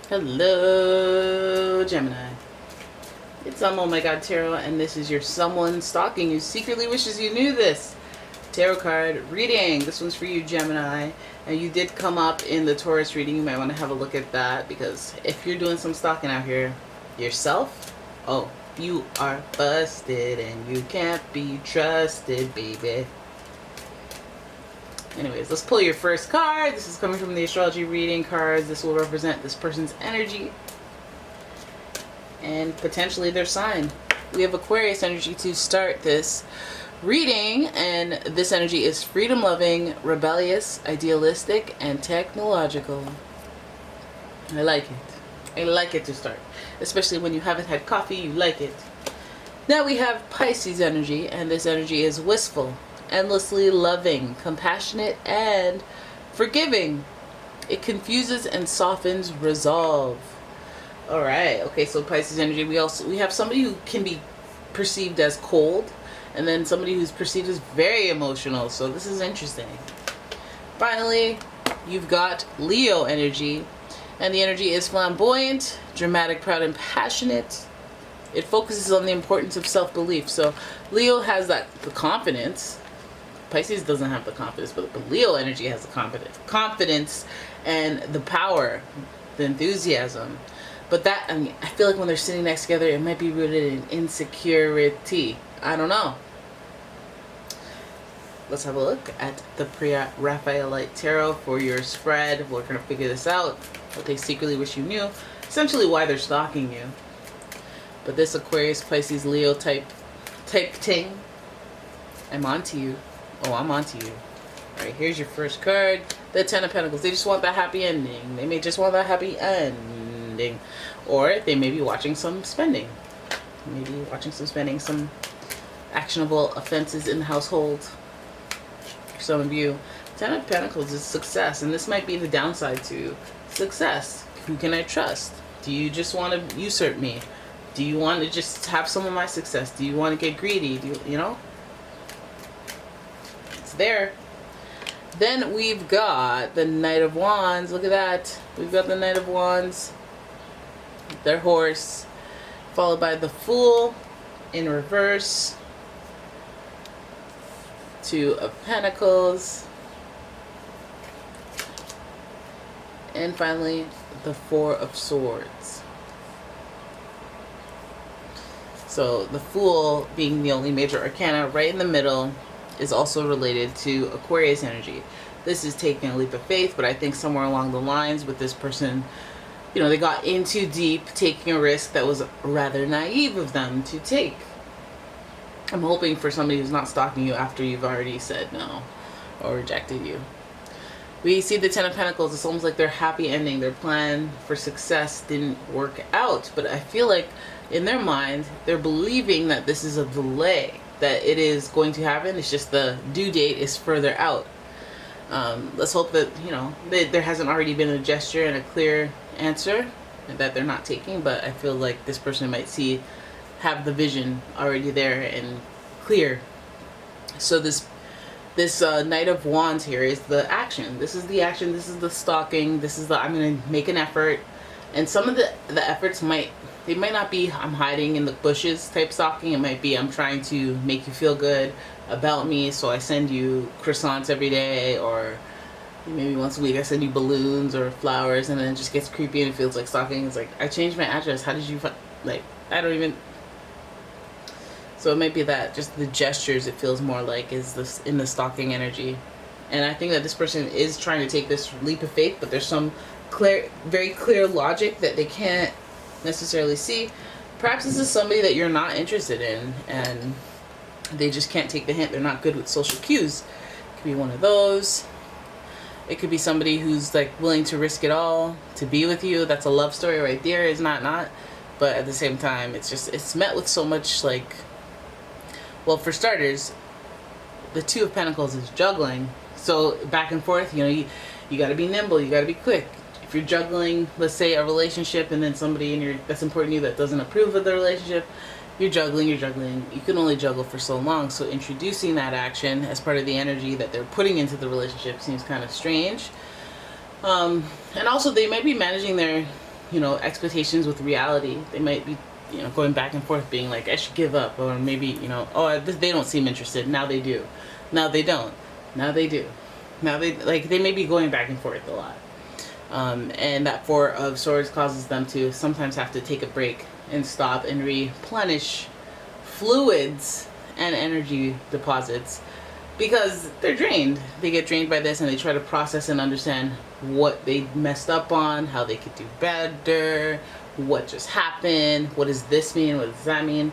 Hello, Gemini. It's umomg.store, and this is your someone stalking you secretly wishes you knew this tarot card reading. This one's for you, Gemini, and you did come up in the Taurus reading. You might want to have a look at that, because if you're doing some stalking out here yourself, oh, you are busted and you can't be trusted, baby. Anyways, let's pull your first card. This is coming from the astrology reading cards. This will represent this person's energy and potentially their sign. We have Aquarius energy to start this reading, and this energy is freedom-loving, rebellious, idealistic, and technological. I like it. I like it to start, especially when you haven't had coffee. You like it. Now we have Pisces energy, and this energy is wistful, endlessly loving, compassionate, and forgiving. It confuses and softens resolve. All right. Okay, so Pisces energy, we have somebody who can be perceived as cold, and then somebody who's perceived as very emotional. So this is interesting. Finally, you've got Leo energy, and the energy is flamboyant, dramatic, proud, and passionate. It focuses on the importance of self-belief. So Leo has the confidence. Pisces doesn't have the confidence, but Leo energy has the confidence and the power, the enthusiasm. But that, I mean, I feel like when they're sitting next together, it might be rooted in insecurity. I don't know. Let's have a look at the Pre-Raphaelite Tarot for your spread. We're going to figure this out. What they secretly wish you knew. Essentially why they're stalking you. But this Aquarius, Pisces, Leo type thing, I'm onto you. Oh, I'm onto you. Alright, here's your first card. The Ten of Pentacles. They just want that happy ending. They may just want that happy ending. Or they may be watching some spending. Maybe watching some spending, some actionable offenses in the household. For some of you, Ten of Pentacles is success. And this might be the downside to success. Who can I trust? Do you just want to usurp me? Do you want to just have some of my success? Do you want to get greedy? Do you know? There. Then we've got the Knight of Wands. Look at that. We've got the Knight of Wands, their horse, followed by the Fool in reverse, Two of Pentacles, and finally the Four of Swords. So the Fool being the only major arcana right in the middle is also related to Aquarius energy. This is taking a leap of faith, but I think somewhere along the lines with this person, you know, they got in too deep, taking a risk that was rather naive of them to take. I'm hoping for somebody who's not stalking you after you've already said no or rejected you. We see the Ten of Pentacles. It's almost like their happy ending, their plan for success didn't work out, but I feel like in their mind, they're believing that this is a delay, that it is going to happen. It's just the due date is further out. Let's hope that, you know, there hasn't already been a gesture and a clear answer that they're not taking, but I feel like this person might have the vision already there and clear. So this Knight of Wands here is the action. This is the action. This is the stalking. This is the, I'm going to make an effort. And some of the efforts might not be I'm hiding in the bushes type stalking. It might be I'm trying to make you feel good about me, so I send you croissants every day, or maybe once a week I send you balloons or flowers, and then it just gets creepy and it feels like stalking. It's like, I changed my address. How did you like, I don't even. So it might be that, just the gestures, it feels more like is this in the stalking energy. And I think that this person is trying to take this leap of faith, but there's some very clear logic that they can't necessarily see. Perhaps this is somebody that you're not interested in, and they just can't take the hint. They're not good with social cues. It could be one of those. It could be somebody who's like willing to risk it all to be with you. That's a love story right there. It's not. But at the same time, it's met with so much, like, well, for starters, the Two of Pentacles is juggling. So back and forth, you know, you got to be nimble. You got to be quick. If you're juggling, let's say, a relationship, and then somebody that's important to you that doesn't approve of the relationship, you're juggling. You can only juggle for so long. So introducing that action as part of the energy that they're putting into the relationship seems kind of strange. And also they may be managing you know, expectations with reality. They might be, you know, going back and forth, being like, I should give up, or maybe, you know, oh, they don't seem interested. Now they do. Now they don't. Now they do. Now they, like, they may be going back and forth a lot. And that Four of Swords causes them to sometimes have to take a break and stop and replenish fluids and energy deposits, because they're drained. They get drained by this, and they try to process and understand what they messed up on, how they could do better, what just happened, what does this mean, what does that mean.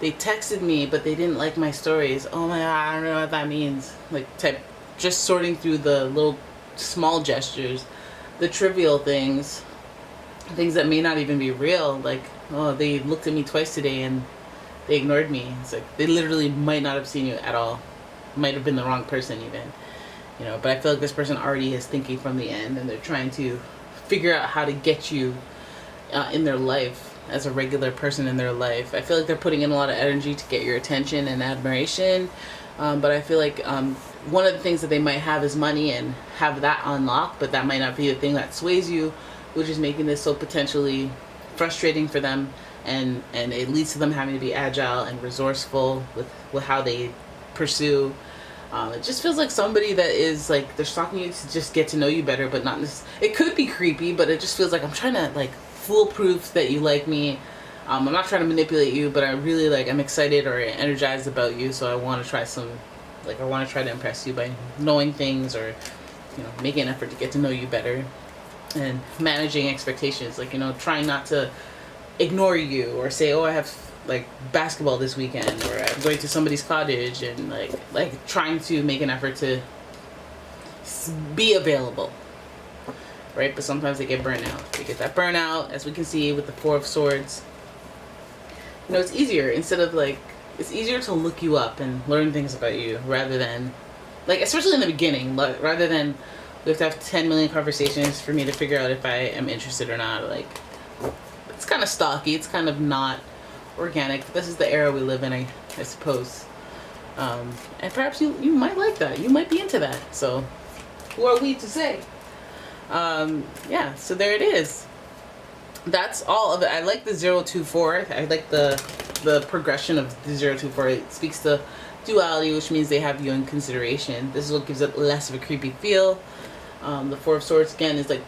They texted me, but they didn't like my stories. Oh my god, I don't know what that means. Like, just sorting through the little small gestures, the trivial things that may not even be real. Like, oh, they looked at me twice today and they ignored me. It's like, they literally might not have seen you at all. Might have been the wrong person even. You know, but I feel like this person already is thinking from the end, and they're trying to figure out how to get you in their life as a regular person in their life. I feel like they're putting in a lot of energy to get your attention and admiration. But I feel like one of the things that they might have is money, and have that unlocked, but that might not be the thing that sways you, which is making this so potentially frustrating for them, and it leads to them having to be agile and resourceful with how they pursue. It just feels like somebody that is like, they're stalking you to just get to know you better, but not necessarily. It could be creepy, but it just feels like, I'm trying to like foolproof that you like me. I'm not trying to manipulate you, but I really like, I'm excited or energized about you, so I want to try some, like, I want to try to impress you by knowing things, or, you know, making an effort to get to know you better, and managing expectations, like, you know, trying not to ignore you or say, oh, I have like basketball this weekend, or I'm going to somebody's cottage, and like trying to make an effort to be available, right? But sometimes they get burnout. They get that burnout, as we can see with the Four of Swords. You know, it's easier, instead of like, it's easier to look you up and learn things about you, rather than, like, especially in the beginning, rather than we have to have 10 million conversations for me to figure out if I am interested or not. Like, it's kind of stocky, it's kind of not organic. This is the era we live in, I suppose. And perhaps you might like that. You might be into that. So, who are we to say? Yeah, so there it is. That's all of it. I like the 024. I like the progression of the 024. It speaks to duality, which means they have you in consideration. This is what gives it less of a creepy feel. The Four of Swords, again, is like,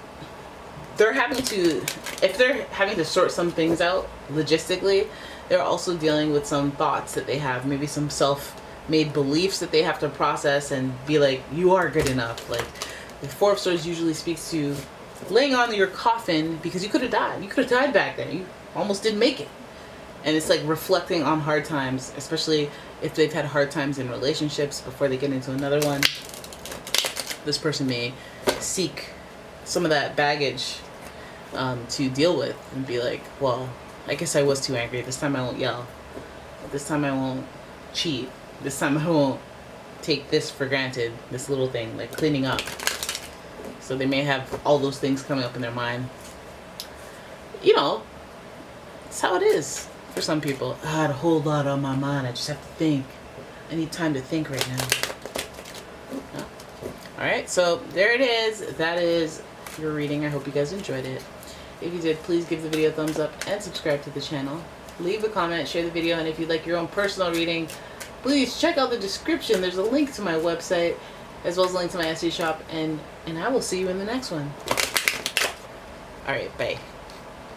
they're having to, if they're having to sort some things out logistically, they're also dealing with some thoughts that they have, maybe some self-made beliefs that they have to process and be like, you are good enough. Like, the Four of Swords usually speaks to laying on your coffin because you could have died. You could have died back then. You almost didn't make it. And it's like reflecting on hard times, especially if they've had hard times in relationships before they get into another one. This person may seek some of that baggage to deal with, and be like, well, I guess I was too angry. This time I won't yell. This time I won't cheat. This time I won't take this for granted. This little thing, like cleaning up. So they may have all those things coming up in their mind. You know, it's how it is for some people. I had a whole lot on my mind. I just have to think. I need time to think right now. Yeah. Alright, so there it is. That is your reading. I hope you guys enjoyed it. If you did, please give the video a thumbs up and subscribe to the channel. Leave a comment, share the video, and if you'd like your own personal reading, please check out the description. There's a link to my website, as well as a link to my Etsy shop, and I will see you in the next one. Alright, bye.